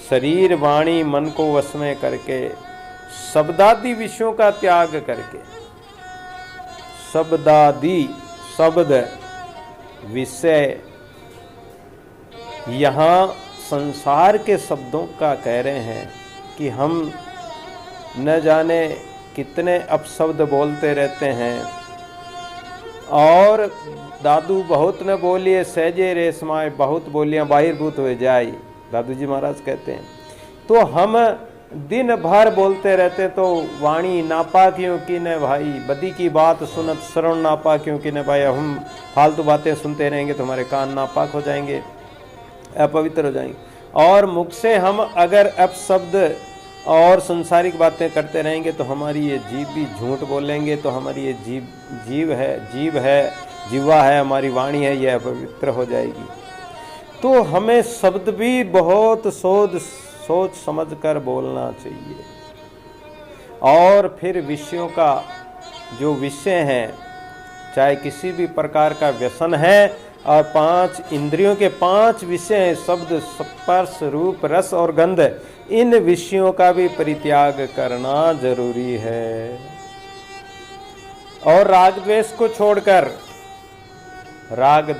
शरीर वाणी मन को वश में करके शब्दादि विषयों का त्याग करके, शब्दादि शब्द विषय, यहाँ संसार के शब्दों का कह रहे हैं कि हम न जाने कितने अपशब्द बोलते रहते हैं, और दादू बहुत न बोलिए सहजे रेशमाए, बहुत बोलियां बाहिरभूत हो जाए, दादू जी महाराज कहते हैं। तो हम दिन भर बोलते रहते तो वाणी नापाकियों की न भाई, बदी की बात सुनत श्रवण नापाकियों की न भाई, हम फालतू बातें सुनते रहेंगे तो हमारे कान नापाक हो जाएंगे, अपवित्र हो जाएंगे। और मुख से हम अगर अपशब्द और संसारिक बातें करते रहेंगे तो हमारी ये जीभ भी झूठ बोलेंगे, तो हमारी ये जीव है जीवा है, हमारी वाणी है, ये अपवित्र हो जाएगी। तो हमें शब्द भी बहुत सोच समझ कर बोलना चाहिए। और फिर विषयों का जो विषय है, चाहे किसी भी प्रकार का व्यसन है, और 5 इंद्रियों के 5 विषय हैं, शब्द स्पर्श रूप रस और गंध, इन विषयों का भी परित्याग करना जरूरी है। और राग द्वेष को छोड़कर, राग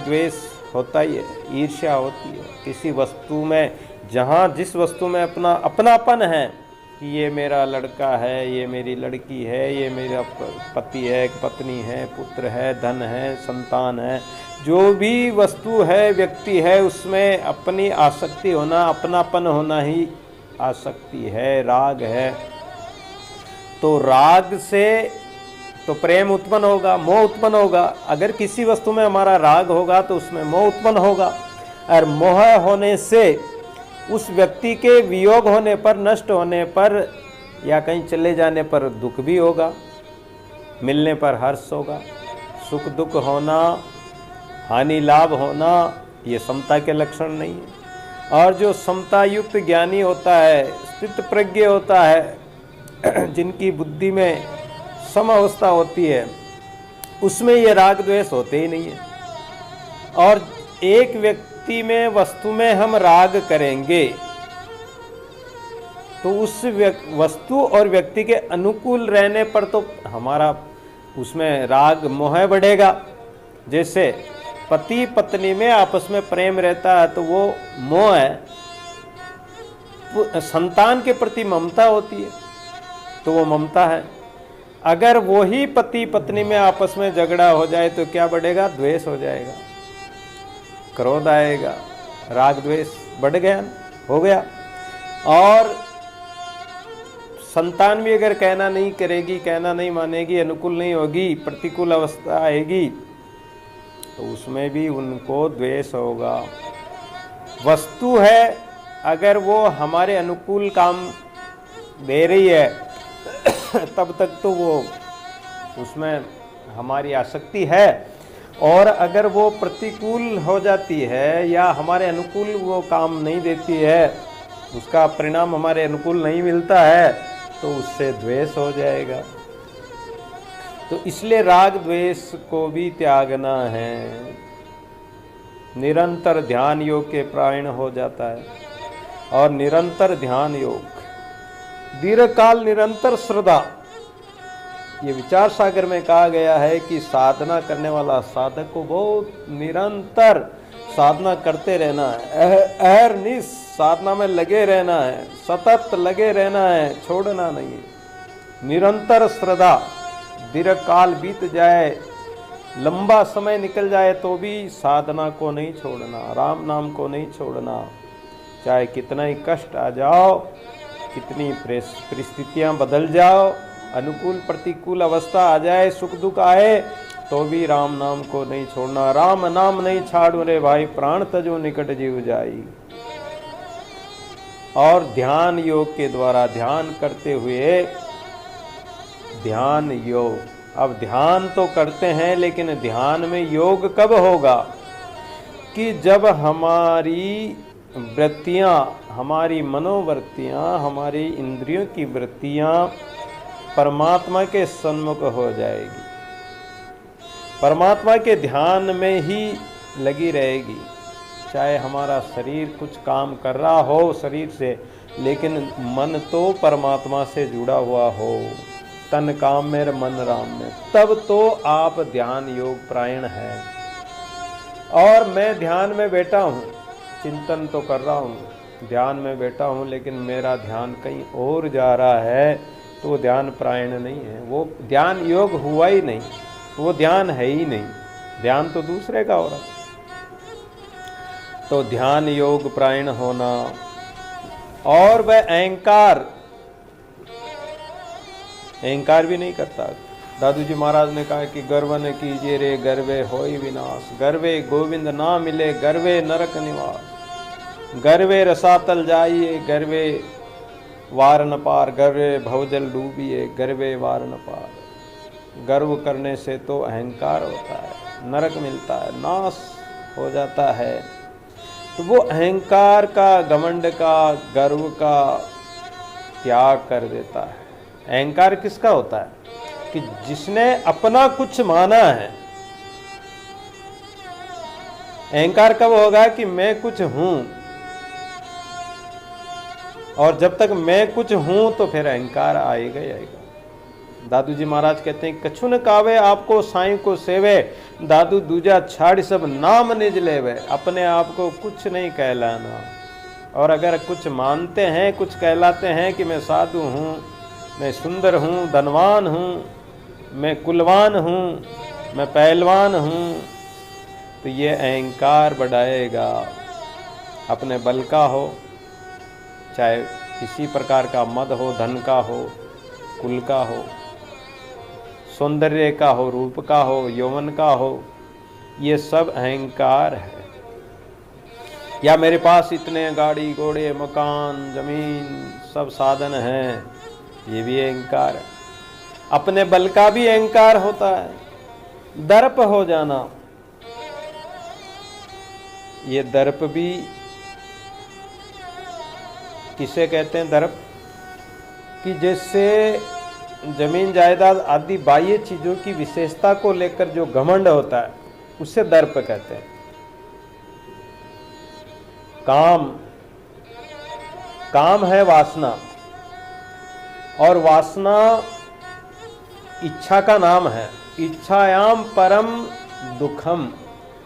द्वेष होता ही है, ईर्ष्या होती है किसी वस्तु में, जहाँ जिस वस्तु में अपनापन है कि ये मेरा लड़का है, ये मेरी लड़की है, ये मेरा पति है, पत्नी है, पुत्र है, धन है, संतान है, जो भी वस्तु है, व्यक्ति है, उसमें अपनी आसक्ति होना, अपनापन होना ही आसक्ति है, राग है। तो राग से तो प्रेम उत्पन्न होगा, मोह उत्पन्न होगा। अगर किसी वस्तु में हमारा राग होगा तो उसमें मोह उत्पन्न होगा, और मोह होने से उस व्यक्ति के वियोग होने पर, नष्ट होने पर, या कहीं चले जाने पर दुख भी होगा, मिलने पर हर्ष होगा। सुख दुख होना, हानि लाभ होना, ये समता के लक्षण नहीं है। और जो समता युक्त ज्ञानी होता है, स्थित प्रज्ञ होता है, जिनकी बुद्धि में सम अवस्था होती है, उसमें ये राग द्वेष होते ही नहीं है। और एक व्यक्ति में, वस्तु में हम राग करेंगे तो उस वस्तु और व्यक्ति के अनुकूल रहने पर तो हमारा उसमें राग मोह बढ़ेगा। जैसे पति पत्नी में आपस में प्रेम रहता है तो वो मोह है, संतान के प्रति ममता होती है तो वो ममता है। अगर वो ही पति पत्नी में आपस में झगड़ा हो जाए तो क्या बढ़ेगा? द्वेष हो जाएगा, क्रोध आएगा, राग द्वेष बढ़ गया, हो गया। और संतान भी अगर कहना नहीं करेगी, कहना नहीं मानेगी, अनुकूल नहीं होगी, प्रतिकूल अवस्था आएगी तो उसमें भी उनको द्वेष होगा। वस्तु है, अगर वो हमारे अनुकूल काम दे रही है तब तक तो वो उसमें हमारी आसक्ति है, और अगर वो प्रतिकूल हो जाती है या हमारे अनुकूल वो काम नहीं देती है, उसका परिणाम हमारे अनुकूल नहीं मिलता है, तो उससे द्वेष हो जाएगा। तो इसलिए राग द्वेष को भी त्यागना है। निरंतर ध्यान योग के प्रायण हो जाता है, और निरंतर ध्यान योग, दीर्घकाल निरंतर श्रद्धा, ये विचार सागर में कहा गया है कि साधना करने वाला साधक को बहुत निरंतर साधना करते रहना है, अहरनिश साधना में लगे रहना है, सतत लगे रहना है, छोड़ना नहीं है। निरंतर श्रद्धा, दीर्घकाल बीत जाए, लंबा समय निकल जाए तो भी साधना को नहीं छोड़ना, राम नाम को नहीं छोड़ना। चाहे कितना ही कष्ट आ जाओ, कितनी परिस्थितियां बदल जाओ, अनुकूल प्रतिकूल अवस्था आ जाए, सुख दुख आए, तो भी राम नाम को नहीं छोड़ना। राम नाम नहीं छाड़ो रे भाई, प्राण तजो निकट जीव जाई। और ध्यान योग के द्वारा ध्यान करते हुए, ध्यान योग, अब ध्यान तो करते हैं लेकिन ध्यान में योग कब होगा? कि जब हमारी वृत्तियां, हमारी मनोवृत्तियां, हमारी इंद्रियों की वृत्तियां परमात्मा के सन्मुख हो जाएगी, परमात्मा के ध्यान में ही लगी रहेगी। चाहे हमारा शरीर कुछ काम कर रहा हो शरीर से, लेकिन मन तो परमात्मा से जुड़ा हुआ हो। तन काम में मन राम में, तब तो आप ध्यान योग प्रायण है। और मैं ध्यान में बैठा हूँ, चिंतन तो कर रहा हूँ, ध्यान में बैठा हूँ, लेकिन मेरा ध्यान कहीं और जा रहा है, तो वो ध्यान प्रायण नहीं है, वो ध्यान योग हुआ ही नहीं, वो ध्यान है ही नहीं, ध्यान तो दूसरे का हो रहा। तो ध्यान योग प्रायण होना। और वह अहंकार भी नहीं करता। दादू जी महाराज ने कहा कि गर्व न कीजिए रे गर्वे होई विनाश, गर्वे गोविंद ना मिले गर्वे नरक निवास, गर्वे रसातल जाइए गर्वे वार न पार, गर्वे भवजल डूबिए गर्वे वार न पार। गर्व करने से तो अहंकार होता है, नरक मिलता है, नाश हो जाता है। तो वो अहंकार का, घमंड का, गर्व का त्याग कर देता है। अहंकार किसका होता है? कि जिसने अपना कुछ माना है। अहंकार कब होगा? कि मैं कुछ हूं, और जब तक मैं कुछ हूं तो फिर अहंकार आएगा ही आएगा। दादू जी महाराज कहते हैं, कछु न कावे आपको साईं को सेवे, दादू दूजा छाड़ सब नाम निज लेवे। अपने आप को कुछ नहीं कहलाना, और अगर कुछ मानते हैं, कुछ कहलाते हैं कि मैं साधु हूँ, मैं सुंदर हूँ, धनवान हूँ, मैं कुलवान हूँ, मैं पहलवान हूँ, तो ये अहंकार बढ़ाएगा। अपने बल का हो, चाहे किसी प्रकार का मद हो, धन का हो, कुल का हो, सौंदर्य का हो, रूप का हो, यौवन का हो, ये सब अहंकार है। या मेरे पास इतने गाड़ी घोड़े मकान जमीन सब साधन हैं, ये भी अहंकार है। अपने बल का भी अहंकार होता है। दर्प हो जाना, ये दर्प भी किसे कहते हैं? दर्प कि जैसे जमीन जायदाद आदि बाह्य चीजों की विशेषता को लेकर जो घमंड होता है, उसे दर्प कहते हैं। काम है वासना, और वासना इच्छा का नाम है। इच्छायाम परम दुखम,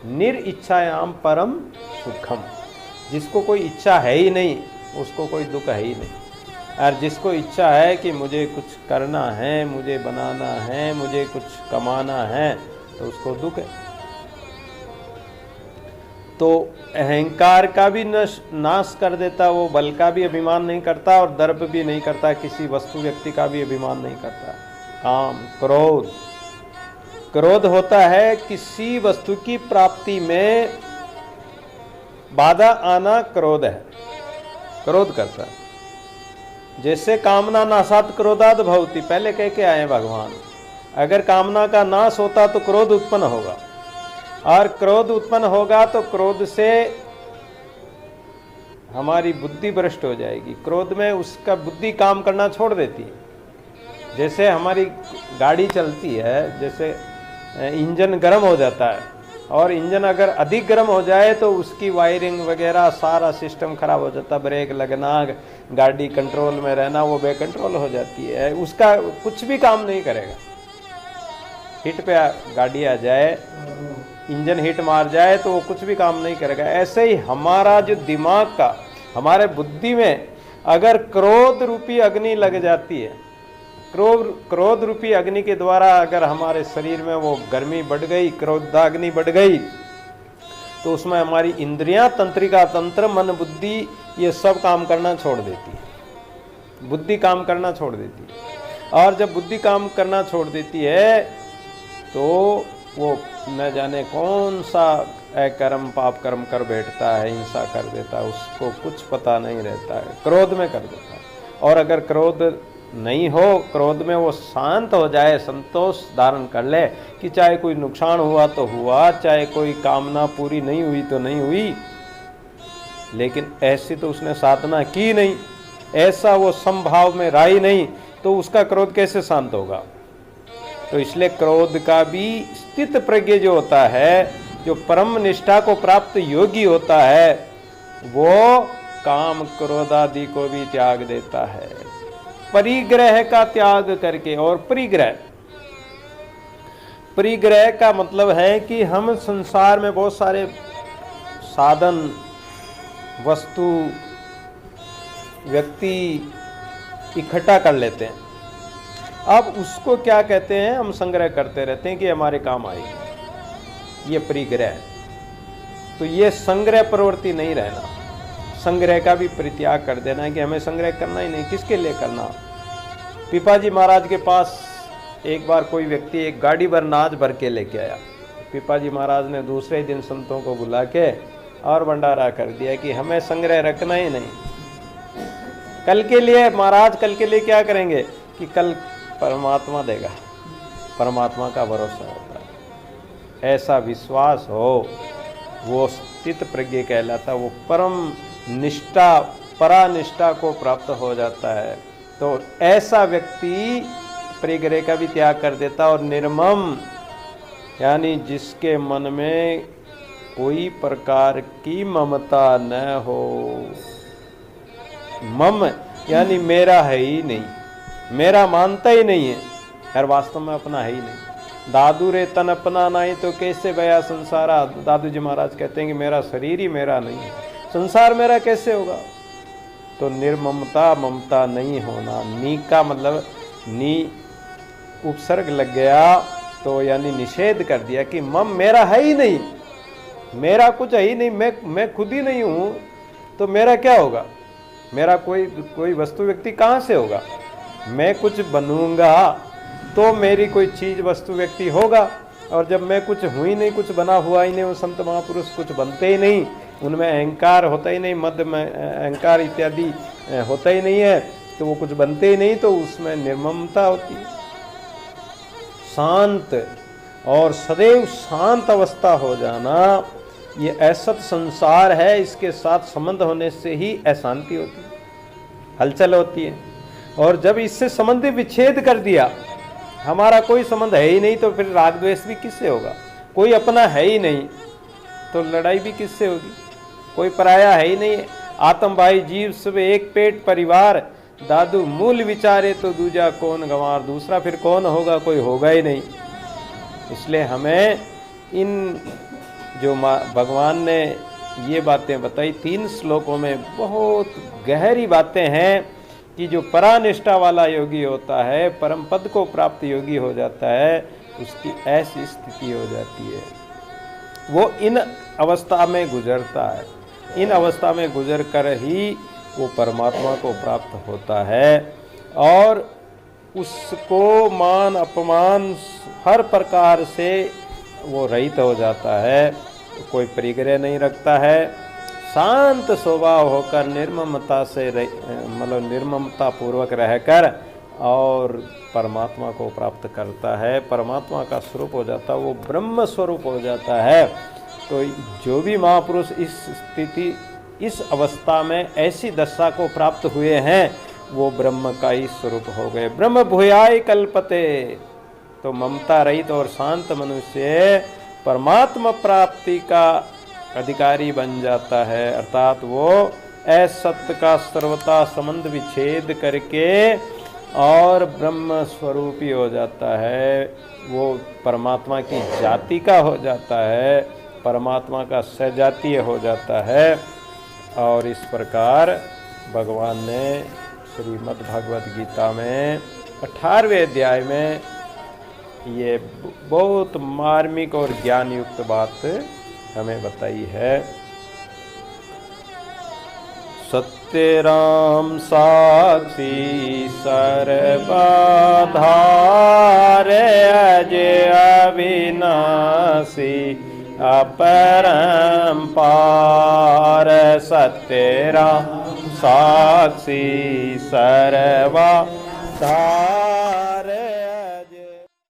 निरिच्छायाम परम सुखम। जिसको कोई इच्छा है ही नहीं, उसको कोई दुख है ही नहीं। और जिसको इच्छा है कि मुझे कुछ करना है, मुझे बनाना है, मुझे कुछ कमाना है, तो उसको दुख है। तो अहंकार का भी नाश कर देता, वो बल का भी अभिमान नहीं करता, और दर्प भी नहीं करता, किसी वस्तु व्यक्ति का भी अभिमान नहीं करता। काम, क्रोध, क्रोध होता है किसी वस्तु की प्राप्ति में बाधा आना, क्रोध है, क्रोध करता है। जैसे कामना नाशात क्रोधाद भवति, पहले कह के आए भगवान। अगर कामना का नाश होता तो क्रोध उत्पन्न होगा, और क्रोध उत्पन्न होगा तो क्रोध से हमारी बुद्धि भ्रष्ट हो जाएगी। क्रोध में उसका बुद्धि काम करना छोड़ देती है। जैसे हमारी गाड़ी चलती है, जैसे इंजन गर्म हो जाता है, और इंजन अगर अधिक गर्म हो जाए तो उसकी वायरिंग वगैरह सारा सिस्टम खराब हो जाता, ब्रेक लगना, गाड़ी कंट्रोल में रहना, वो बेकंट्रोल हो जाती है, उसका कुछ भी काम नहीं करेगा। हिट पे गाड़ी आ जाए, इंजन हिट मार जाए तो वो कुछ भी काम नहीं करेगा। ऐसे ही हमारा जो दिमाग का, हमारे बुद्धि में अगर क्रोध रूपी अग्नि लग जाती है, क्रोध रूपी अग्नि के द्वारा अगर हमारे शरीर में वो गर्मी बढ़ गई, क्रोधाग्नि बढ़ गई, तो उसमें हमारी इंद्रियां, तंत्रिका तंत्र, मन, बुद्धि, ये सब काम करना छोड़ देती है। बुद्धि काम करना छोड़ देती है, और जब बुद्धि काम करना छोड़ देती है तो वो न जाने कौन सा अकर्म पाप कर्म कर बैठता है, हिंसा कर देता है, उसको कुछ पता नहीं रहता है, क्रोध में कर देता है। और अगर क्रोध नहीं हो, क्रोध में वो शांत हो जाए, संतोष धारण कर ले कि चाहे कोई नुकसान हुआ तो हुआ, चाहे कोई कामना पूरी नहीं हुई तो नहीं हुई, लेकिन ऐसी तो उसने साधना की नहीं, ऐसा वो समभाव में रहा ही नहीं तो उसका क्रोध कैसे शांत होगा? तो इसलिए क्रोध का भी स्थित प्रज्ञ जो होता है, जो परम निष्ठा को प्राप्त योगी होता है, वो काम क्रोध आदि को भी त्याग देता है, परिग्रह का त्याग करके। और परिग्रह का मतलब है कि हम संसार में बहुत सारे साधन, वस्तु, व्यक्ति इकट्ठा कर लेते हैं। अब उसको क्या कहते हैं? हम संग्रह करते रहते हैं कि हमारे काम आएगी, ये परिग्रह। तो ये संग्रह प्रवृत्ति नहीं रहना, संग्रह का भी परित्याग कर देना है कि हमें संग्रह करना ही नहीं। किसके लिए करना? पिपाजी महाराज के पास एक बार कोई व्यक्ति एक गाड़ी भर अनाज भर के लेके आया। पिपाजी महाराज ने दूसरे दिन संतों को बुला के और भंडारा कर दिया कि हमें संग्रह रखना ही नहीं, कल के लिए। महाराज कल के लिए क्या करेंगे? कि कल परमात्मा देगा, परमात्मा का भरोसा होता है। ऐसा विश्वास हो, वो स्थित प्रज्ञ कहलाता, वो परम निष्ठा, परानिष्ठा को प्राप्त हो जाता है। तो ऐसा व्यक्ति परिग्रह का भी त्याग कर देता और निर्मम, यानी जिसके मन में कोई प्रकार की ममता न हो। मम यानी मेरा है ही नहीं, मेरा मानता ही नहीं है, हर वास्तव में अपना है ही नहीं। दादू रे तन अपना नहीं तो कैसे भया संसारा। दादू जी महाराज कहते हैं कि मेरा शरीर ही मेरा नहीं है, संसार मेरा कैसे होगा? तो निर्ममता, ममता नहीं होना। नी का मतलब नी उपसर्ग लग गया तो यानी निषेध कर दिया कि मम मेरा है ही नहीं, मेरा कुछ है ही नहीं, मैं खुद ही नहीं हूं, तो मेरा क्या होगा? मेरा कोई वस्तु व्यक्ति कहाँ से होगा? मैं कुछ बनूंगा तो मेरी कोई चीज वस्तु व्यक्ति होगा, और जब मैं कुछ हूँ ही नहीं, कुछ बना हुआ ही नहीं, वो संत महापुरुष कुछ बनते ही नहीं, उनमें अहंकार होता ही नहीं, मध्य में अहंकार इत्यादि होता ही नहीं है, तो वो कुछ बनते ही नहीं, तो उसमें निर्ममता होती है। शांत और सदैव शांत अवस्था हो जाना, ये असत संसार है, इसके साथ संबंध होने से ही अशांति होती है, हलचल होती है। और जब इससे संबंध विच्छेद कर दिया, हमारा कोई संबंध है ही नहीं, तो फिर राग द्वेष भी किससे होगा? कोई अपना है ही नहीं तो लड़ाई भी किससे होगी? कोई पराया है ही नहीं। आत्म भाई जीव सब एक पेट परिवार, दादू मूल विचारे तो दूजा कौन गंवार। दूसरा फिर कौन होगा? कोई होगा ही नहीं। इसलिए हमें इन जो भगवान ने ये बातें बताई 3 श्लोकों में, बहुत गहरी बातें हैं कि जो परानिष्ठा वाला योगी होता है, परम पद को प्राप्त योगी हो जाता है, उसकी ऐसी स्थिति हो जाती है, वो इन अवस्था में गुजरता है। इन अवस्था में गुजर कर ही वो परमात्मा को प्राप्त होता है, और उसको मान अपमान हर प्रकार से वो रहित हो जाता है, कोई परिग्रह नहीं रखता है, शांत स्वभाव होकर निर्ममता से मतलब निर्ममता पूर्वक रहकर और परमात्मा को प्राप्त करता है, परमात्मा का स्वरूप हो जाता है, वो ब्रह्म स्वरूप हो जाता है। तो जो भी महापुरुष इस स्थिति, इस अवस्था में ऐसी दशा को प्राप्त हुए हैं, वो ब्रह्म का ही स्वरूप हो गए। ब्रह्म भूयाय कल्पते, तो ममता रहित और शांत मनुष्य परमात्मा प्राप्ति का अधिकारी बन जाता है, अर्थात वो असत्य का सर्वथा संबंध विच्छेद करके और ब्रह्म स्वरूपी हो जाता है, वो परमात्मा की जाति का हो जाता है, परमात्मा का सजातीय हो जाता है। और इस प्रकार भगवान ने श्रीमद् भागवत गीता में 18वें अध्याय में ये बहुत मार्मिक और ज्ञान युक्त बात हमें बताई है। सत्य राम साक्षी सर्वधार अजय अविनाशी अपरंपार। सत्य राम साक्षी सर्वधार